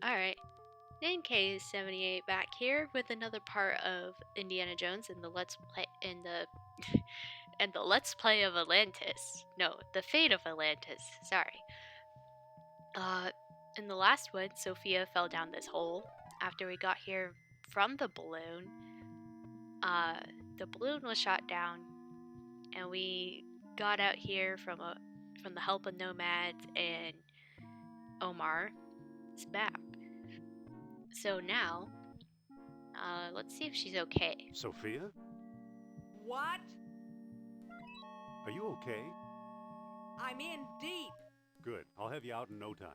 Alright. NK78 back here with another part of Indiana Jones in the Let's Play and the Let's Play of Atlantis. No, the Fate of Atlantis. Sorry. In the last one, Sophia fell down this hole after we got here from the balloon. The balloon was shot down, and we got out here from the help of nomads and Omar's map. So now, let's see if she's okay. Sophia? What? Are you okay? I'm in deep. Good. I'll have you out in no time.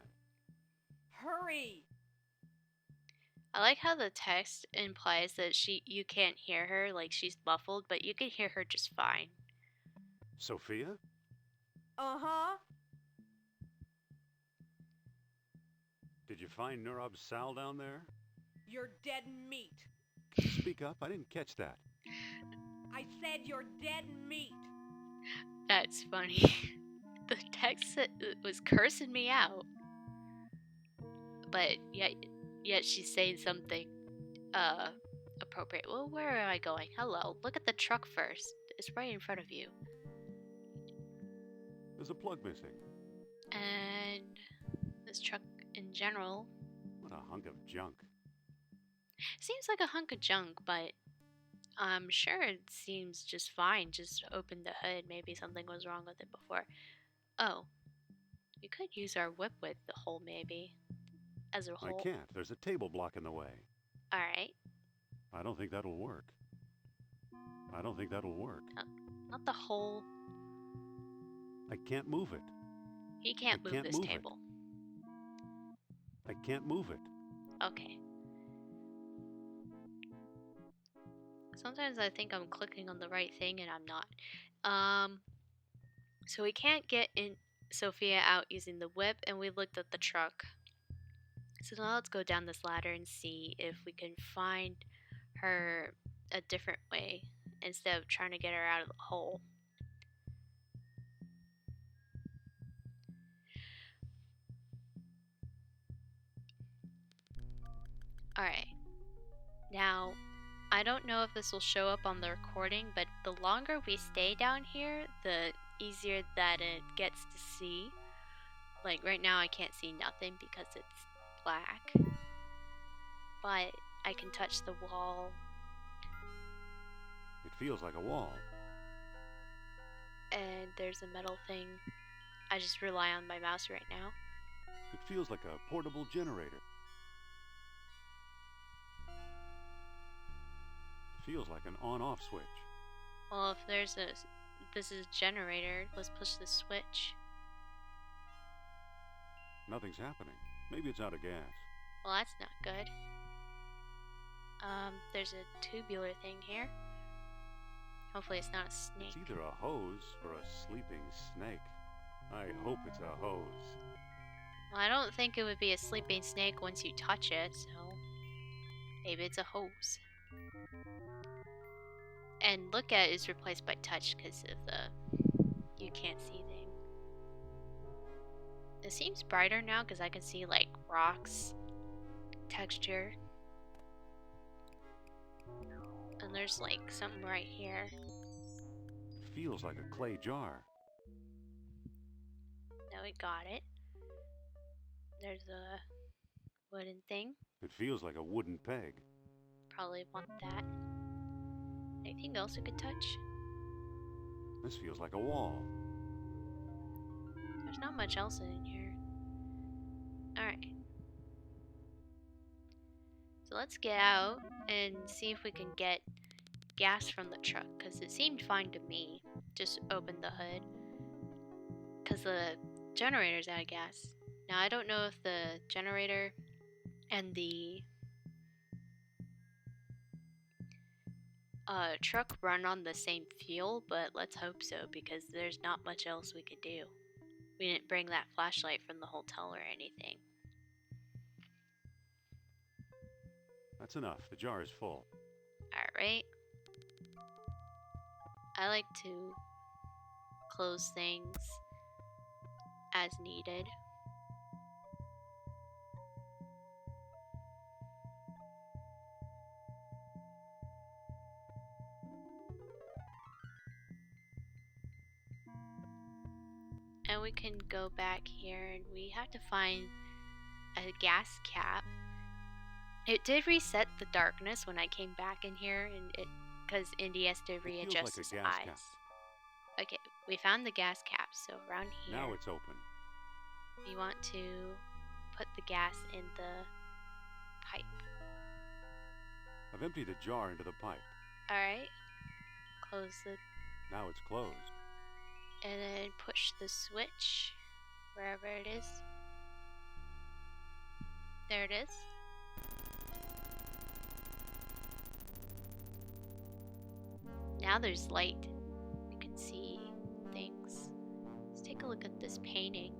Hurry! I like how the text implies that you can't hear her, like she's muffled, but you can hear her just fine. Sophia? Uh-huh. Did you find Nurab Sal down there? You're dead meat. Speak up. I didn't catch that. I said you're dead meat. That's funny. The text was cursing me out. But yet she's saying something appropriate. Well, where am I going? Hello. Look at the truck first. It's right in front of you. There's a plug missing. And this truck in general. What a hunk of junk. Seems like a hunk of junk, but I'm sure it seems just fine. Just open the hood. Maybe something was wrong with it before. Oh. We could use our whip with the hole, maybe. As a whole. I can't. There's a table blocking the way. Alright. I don't think that'll work. Not the hole. I can't move it. He can't move this table. I can't move it. Okay. Sometimes I think I'm clicking on the right thing and I'm not. So we can't get in Sophia out using the whip, and we looked at the truck. So now let's go down this ladder and see if we can find her a different way instead of trying to get her out of the hole. Alright. Now, I don't know if this will show up on the recording, but the longer we stay down here, the easier that it gets to see. Like right now I can't see nothing because it's black. But I can touch the wall. It feels like a wall. And there's a metal thing. I just rely on my mouse right now. It feels like a portable generator. It feels like an on-off switch. Well, if this is a generator, let's push the switch. Nothing's happening. Maybe it's out of gas. Well, that's not good. There's a tubular thing here. Hopefully it's not a snake. It's either a hose or a sleeping snake. I hope it's a hose. Well, I don't think it would be a sleeping snake once you touch it, so maybe it's a hose. And look at is replaced by touch because of the you can't see thing. It seems brighter now because I can see like rocks, texture. And there's like something right here. It feels like a clay jar. Now we got it. There's a wooden thing. It feels like a wooden peg. Probably want that. Anything else we could touch? This feels like a wall. There's not much else in here. Alright. So let's get out and see if we can get gas from the truck, because it seemed fine to me. Just open the hood. Because the generator's out of gas. Now I don't know if the generator and the truck run on the same fuel, but let's hope so, because there's not much else we could do. We didn't bring that flashlight from the hotel or anything. That's enough. The jar is full. Alright. I like to close things as needed. And we can go back here and we have to find a gas cap. It did reset the darkness when I came back in here, and because Indy has to It feels readjust like a his gas eyes. cap. Okay, we found the gas cap, so around here Now it's open. we want to put the gas in the pipe. I've emptied a jar into the pipe. Alright, close it, Now it's closed. and then push the switch wherever it is. There it is. Now there's light. You can see things. Let's take a look at this painting.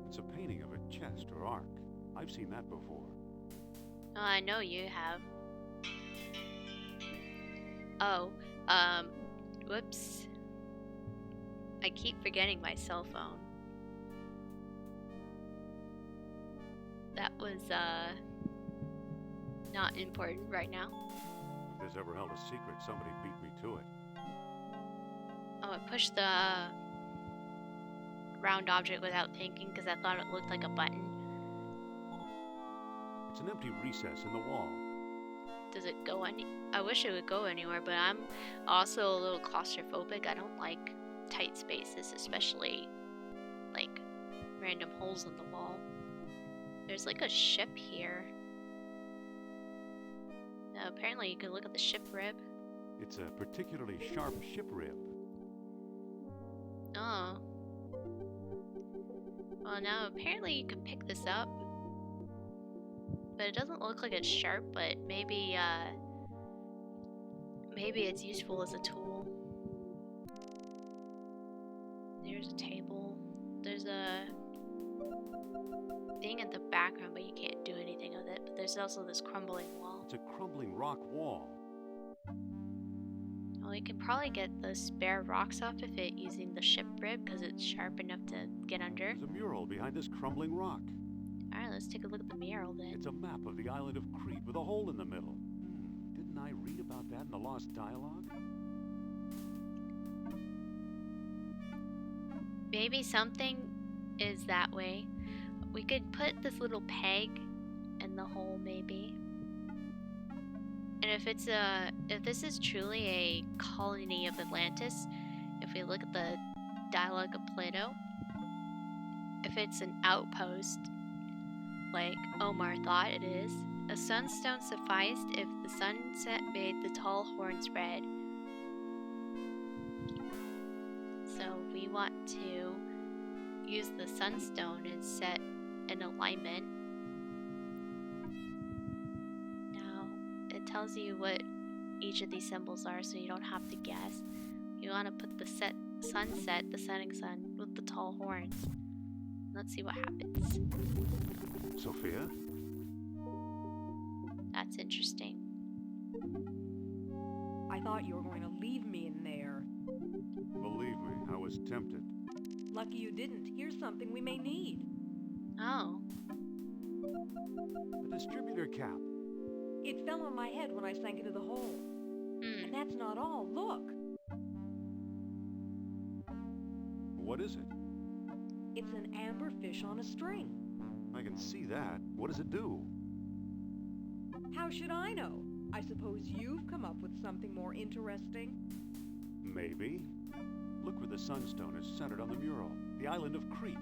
It's a painting of a chest or ark. I've seen that before. Oh, I know you have. Oh, whoops. I keep forgetting my cell phone. That was, not important right now. If this ever held a secret, somebody beat me to it. Oh, I pushed the round object without thinking because I thought it looked like a button. It's an empty recess in the wall. Does it go any? I wish it would go anywhere, but I'm also a little claustrophobic. I don't like tight spaces, especially like random holes in the wall. There's like a ship here. Apparently you can look at the ship rib. It's a particularly sharp ship rib. Oh. Well, now apparently you can pick this up. But it doesn't look like it's sharp, but maybe it's useful as a tool. There's a table. There's a thing in the background, but you can't do anything with it. But there's also this crumbling wall. It's a crumbling rock wall. Well, you can probably get the spare rocks off of it using the ship rib because it's sharp enough to get under. There's a mural behind this crumbling rock. Alright, let's take a look at the mural then. It's a map of the island of Crete with a hole in the middle. Didn't I read about that in the Lost Dialogue? Maybe something is that way. We could put this little peg in the hole, maybe. And if this is truly a colony of Atlantis, if we look at the dialogue of Plato, if it's an outpost, like Omar thought it is, a sunstone sufficed if the sunset made the tall horns red. So we want to use the sunstone and set an alignment. Now it tells you what each of these symbols are, so you don't have to guess. You want to put the sunset, the setting sun, with the tall horns. Let's see what happens. Sophia? That's interesting. I thought you were going to leave me in there. Believe me, I was tempted. Lucky you didn't. Here's something we may need. Oh. A distributor cap. It fell on my head when I sank into the hole. Hmm. And that's not all. Look. What is it? It's an amberfish on a string. I can see that. What does it do? How should I know? I suppose you've come up with something more interesting. Maybe. Look where the sunstone is centered on the mural. The island of Crete.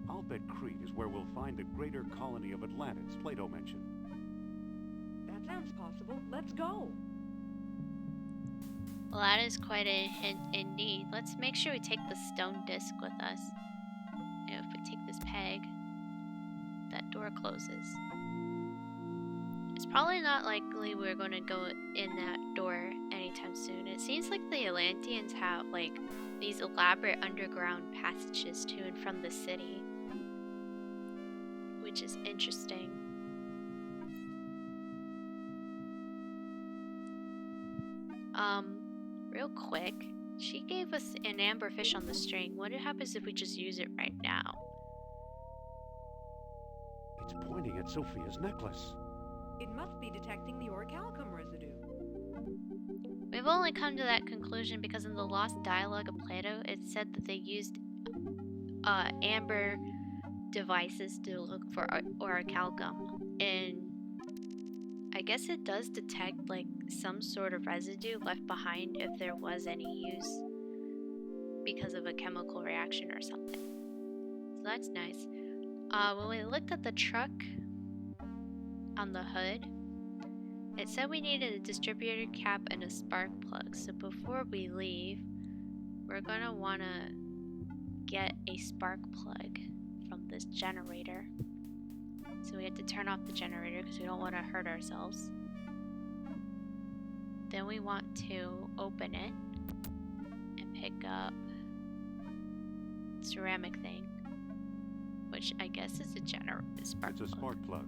I'll bet Crete is where we'll find the greater colony of Atlantis Plato mentioned. That sounds possible. Let's go. Well, that is quite a hint indeed. Let's make sure we take the stone disc with us. You know, if we take this peg, that door closes. It's probably not likely we're going to go in that door anytime soon. It seems like the Atlanteans have, like, these elaborate underground passages to and from the city, which is interesting. Real quick, she gave us an amberfish on the string. What happens if we just use it right now? It's pointing at Sophia's necklace. It must be detecting the orichalcum residue. We've only come to that conclusion because in the Lost Dialogue of Plato, it said that they used amber devices to look for orichalcum, and I guess it does detect like some sort of residue left behind if there was any use because of a chemical reaction or something. So that's nice. When we looked at the truck on the hood, it said we needed a distributor cap and a spark plug. So before we leave, we're gonna wanna get a spark plug from this generator. So we have to turn off the generator because we don't want to hurt ourselves. Then we want to open it and pick up ceramic thing, which I guess is a spark plug. It's a spark plug.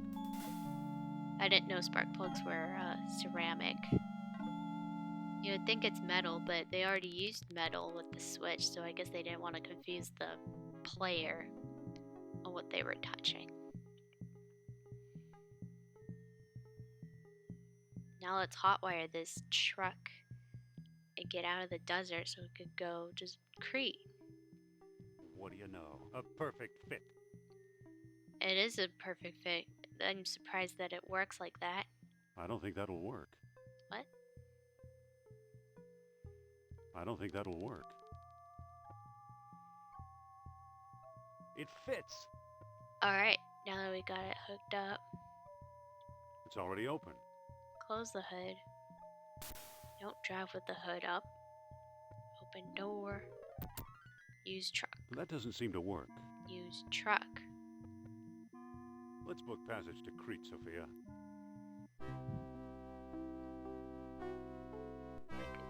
I didn't know spark plugs were ceramic. You would think it's metal, but they already used metal with the switch, so I guess they didn't want to confuse the player on what they were touching. Now let's hotwire this truck and get out of the desert so it could go just Crete. What do you know? A perfect fit. It is a perfect fit. I'm surprised that it works like that. I don't think that'll work. What? I don't think that'll work. It fits. Alright, now that we got it hooked up, It's already open. close the hood. Don't drive with the hood up. Open door. Use truck. That doesn't seem to work. Use truck. Let's book passage to Crete, Sophia.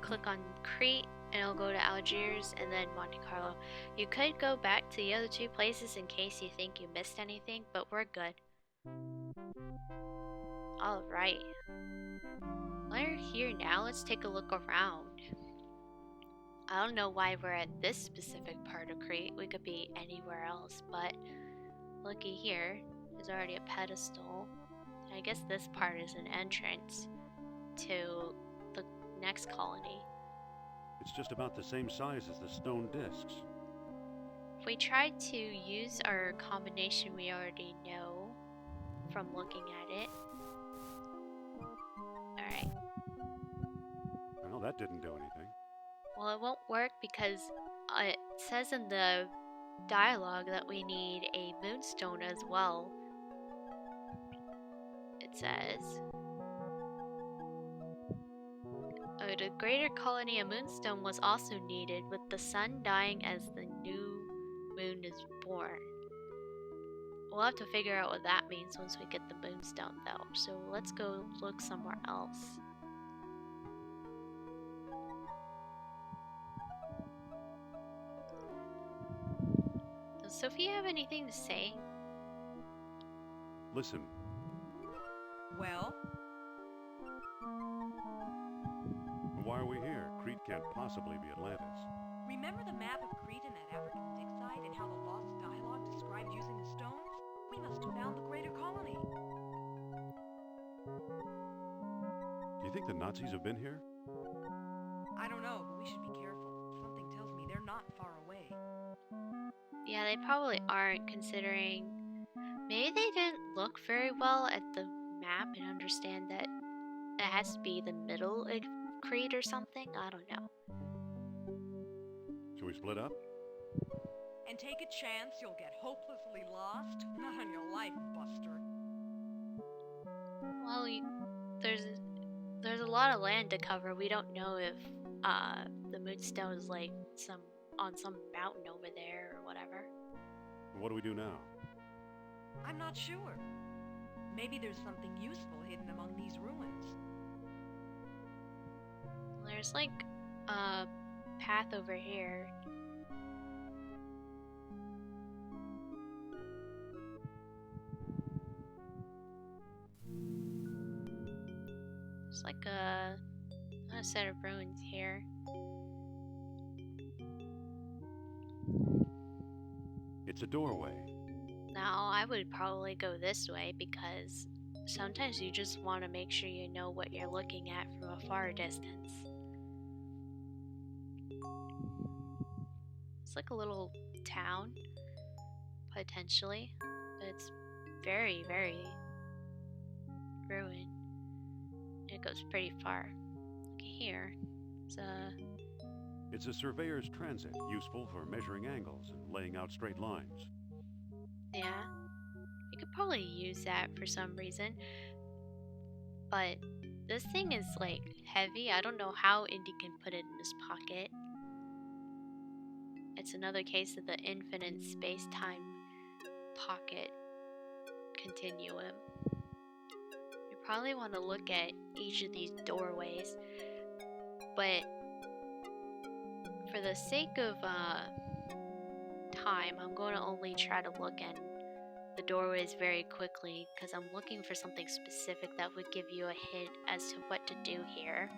Click on Crete and it'll go to Algiers and then Monte Carlo. You could go back to the other two places in case you think you missed anything, but we're good. Alright. We're here now, let's take a look around. I don't know why we're at this specific part of Crete. We could be anywhere else, but looky here. There's already a pedestal. I guess this part is an entrance to the next colony. It's just about the same size as the stone discs. If we try to use our combination we already know from looking at it. Alright. Well, that didn't do anything. Well, it won't work because it says in the dialogue that we need a Moonstone as well. It says, the greater colony of Moonstone was also needed, with the sun dying as the new moon is born. We'll have to figure out what that means once we get the Moonstone though, so let's go look somewhere else. Does Sophia have anything to say? Listen, Well, why are we here? Crete can't possibly be Atlantis. remember the map of Crete and that African dig site and how the Lost Dialogue described using the stones? We must have found the greater colony. Do you think the Nazis have been here? I don't know, but we should be careful. Something tells me they're not far away. Yeah, they probably aren't, considering maybe they didn't look very well at the map and understand that it has to be the middle of Crete or something. I don't know. Should we split up? And take a chance you'll get hopelessly lost? Not on your life, Buster. Well, there's a lot of land to cover. We don't know if the Moonstone is like on some mountain over there or whatever. What do we do now? I'm not sure. Maybe there's something useful hidden among these ruins. There's like a path over here. There's like a set of ruins here. It's a doorway. Now, I would probably go this way because sometimes you just want to make sure you know what you're looking at from a far distance. It's like a little town, potentially, but it's very, very ruined. It goes pretty far. Look here. It's a surveyor's transit, useful for measuring angles and laying out straight lines. Yeah, we could probably use that for some reason. But this thing is like heavy. I don't know how Indy can put it in his pocket. It's another case of the infinite space-time pocket continuum. You probably want to look at each of these doorways, but for the sake of time, I'm going to only try to look at the doorways very quickly because I'm looking for something specific that would give you a hint as to what to do here.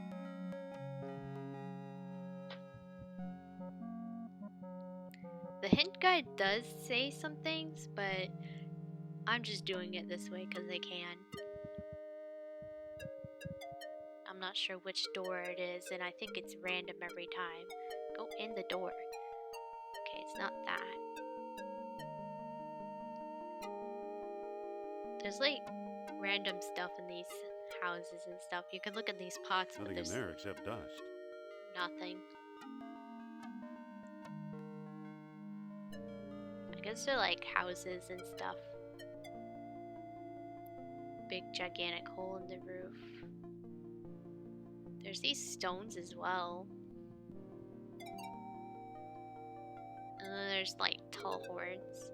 The hint guide does say some things, but I'm just doing it this way because I can. I'm not sure which door it is, and I think it's random every time. Go in the door. Okay, it's not that. There's like random stuff in these houses and stuff. You can look at these pots, but Nothing in there's there except dust. nothing. I guess they're like houses and stuff. Big gigantic hole in the roof. There's these stones as well. And then there's like tall horns.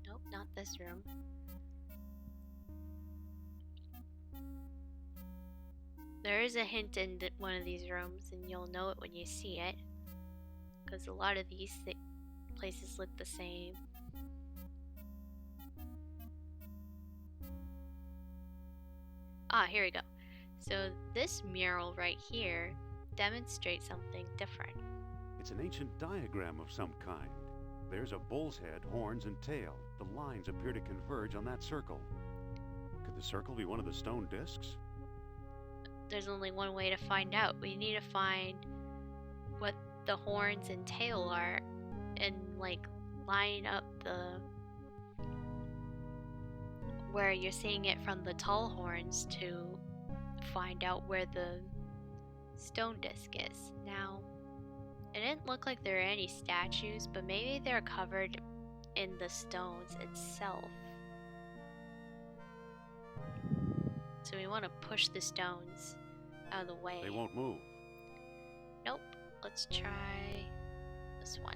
Nope, not this room. There is a hint in one of these rooms, and you'll know it when you see it. Because a lot of these places look the same. Ah, here we go. So this mural right here demonstrates something different. It's an ancient diagram of some kind. There's a bull's head, horns, and tail. The lines appear to converge on that circle. Could the circle be one of the stone discs? There's only one way to find out. We need to find what the horns and tail are and like line up the where you're seeing it from the tall horns to find out where the stone disc is. Now, it didn't look like there are any statues, but maybe they're covered in the stones itself. So we want to push the stones out of the way. They won't move. Nope. Let's try this one.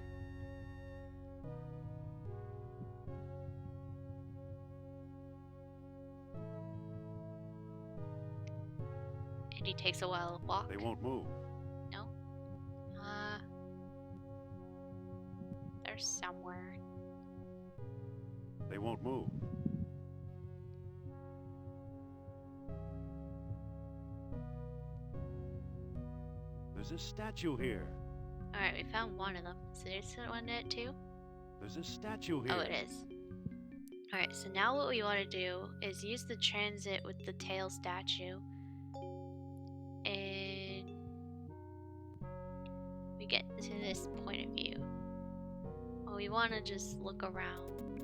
And he takes a while to walk. They won't move. No. They're somewhere. They won't move. There's a statue here. Alright, we found one of them. So there's one in it too? There's a statue here. Oh, it is. Alright, so now what we want to do is use the transit with the tail statue. And we get to this point of view. Well, we want to just look around.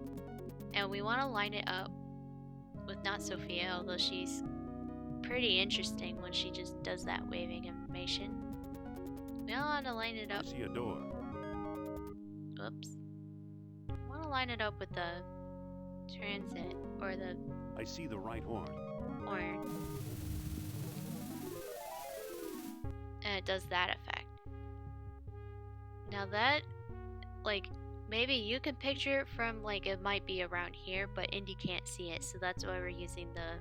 And we want to line it up with not Sophia, although she's pretty interesting when she just does that waving animation. We don't want to line it I up. see a door. Oops. I want to line it up with the transit or the I see the right horn. horn. And it does that effect. Now that, like, maybe you can picture it from, like, it might be around here, but Indy can't see it, so that's why we're using the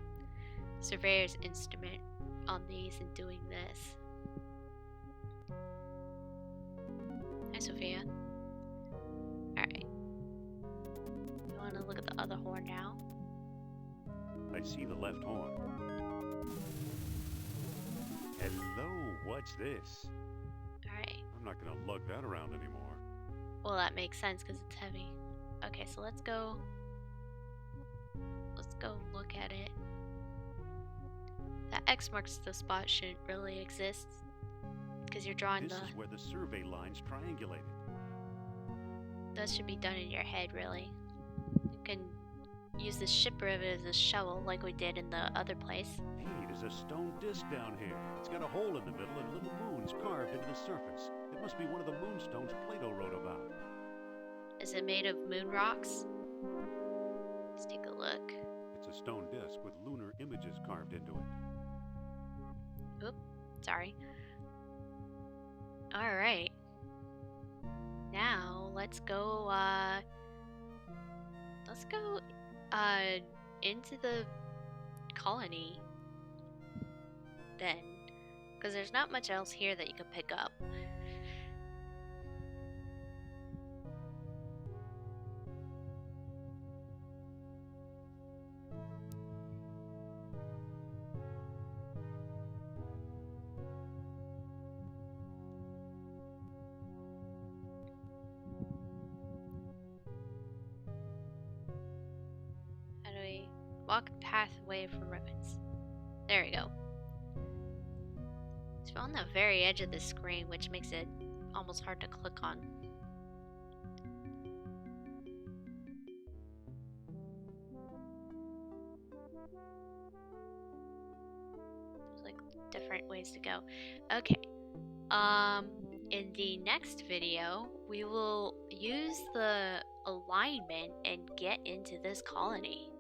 surveyor's instrument on these and doing this. Hi, Sophia. Alright. We want to look at the other horn now. I see the left horn. Hello, what's this? Alright. I'm not gonna lug that around anymore. Well, that makes sense because it's heavy. Okay, so let's go look at it. That X marks the spot shouldn't really exist. Because you're drawing This is where the survey line's triangulated. That should be done in your head, really. You can use the ship rivet as a shovel like we did in the other place. Hey, there's a stone disc down here. It's got a hole in the middle and little moons carved into the surface. It must be one of the moonstones Plato wrote about. Is it made of moon rocks? Let's take a look. It's a stone disc with lunar images carved into it. Oop, sorry. Alright. Now, let's go into the colony then. Because there's not much else here that you can pick up. Walk the path away from ribbons. There we go. It's on the very edge of the screen, which makes it almost hard to click on. There's like different ways to go. Okay. In the next video, we will use the alignment and get into this colony.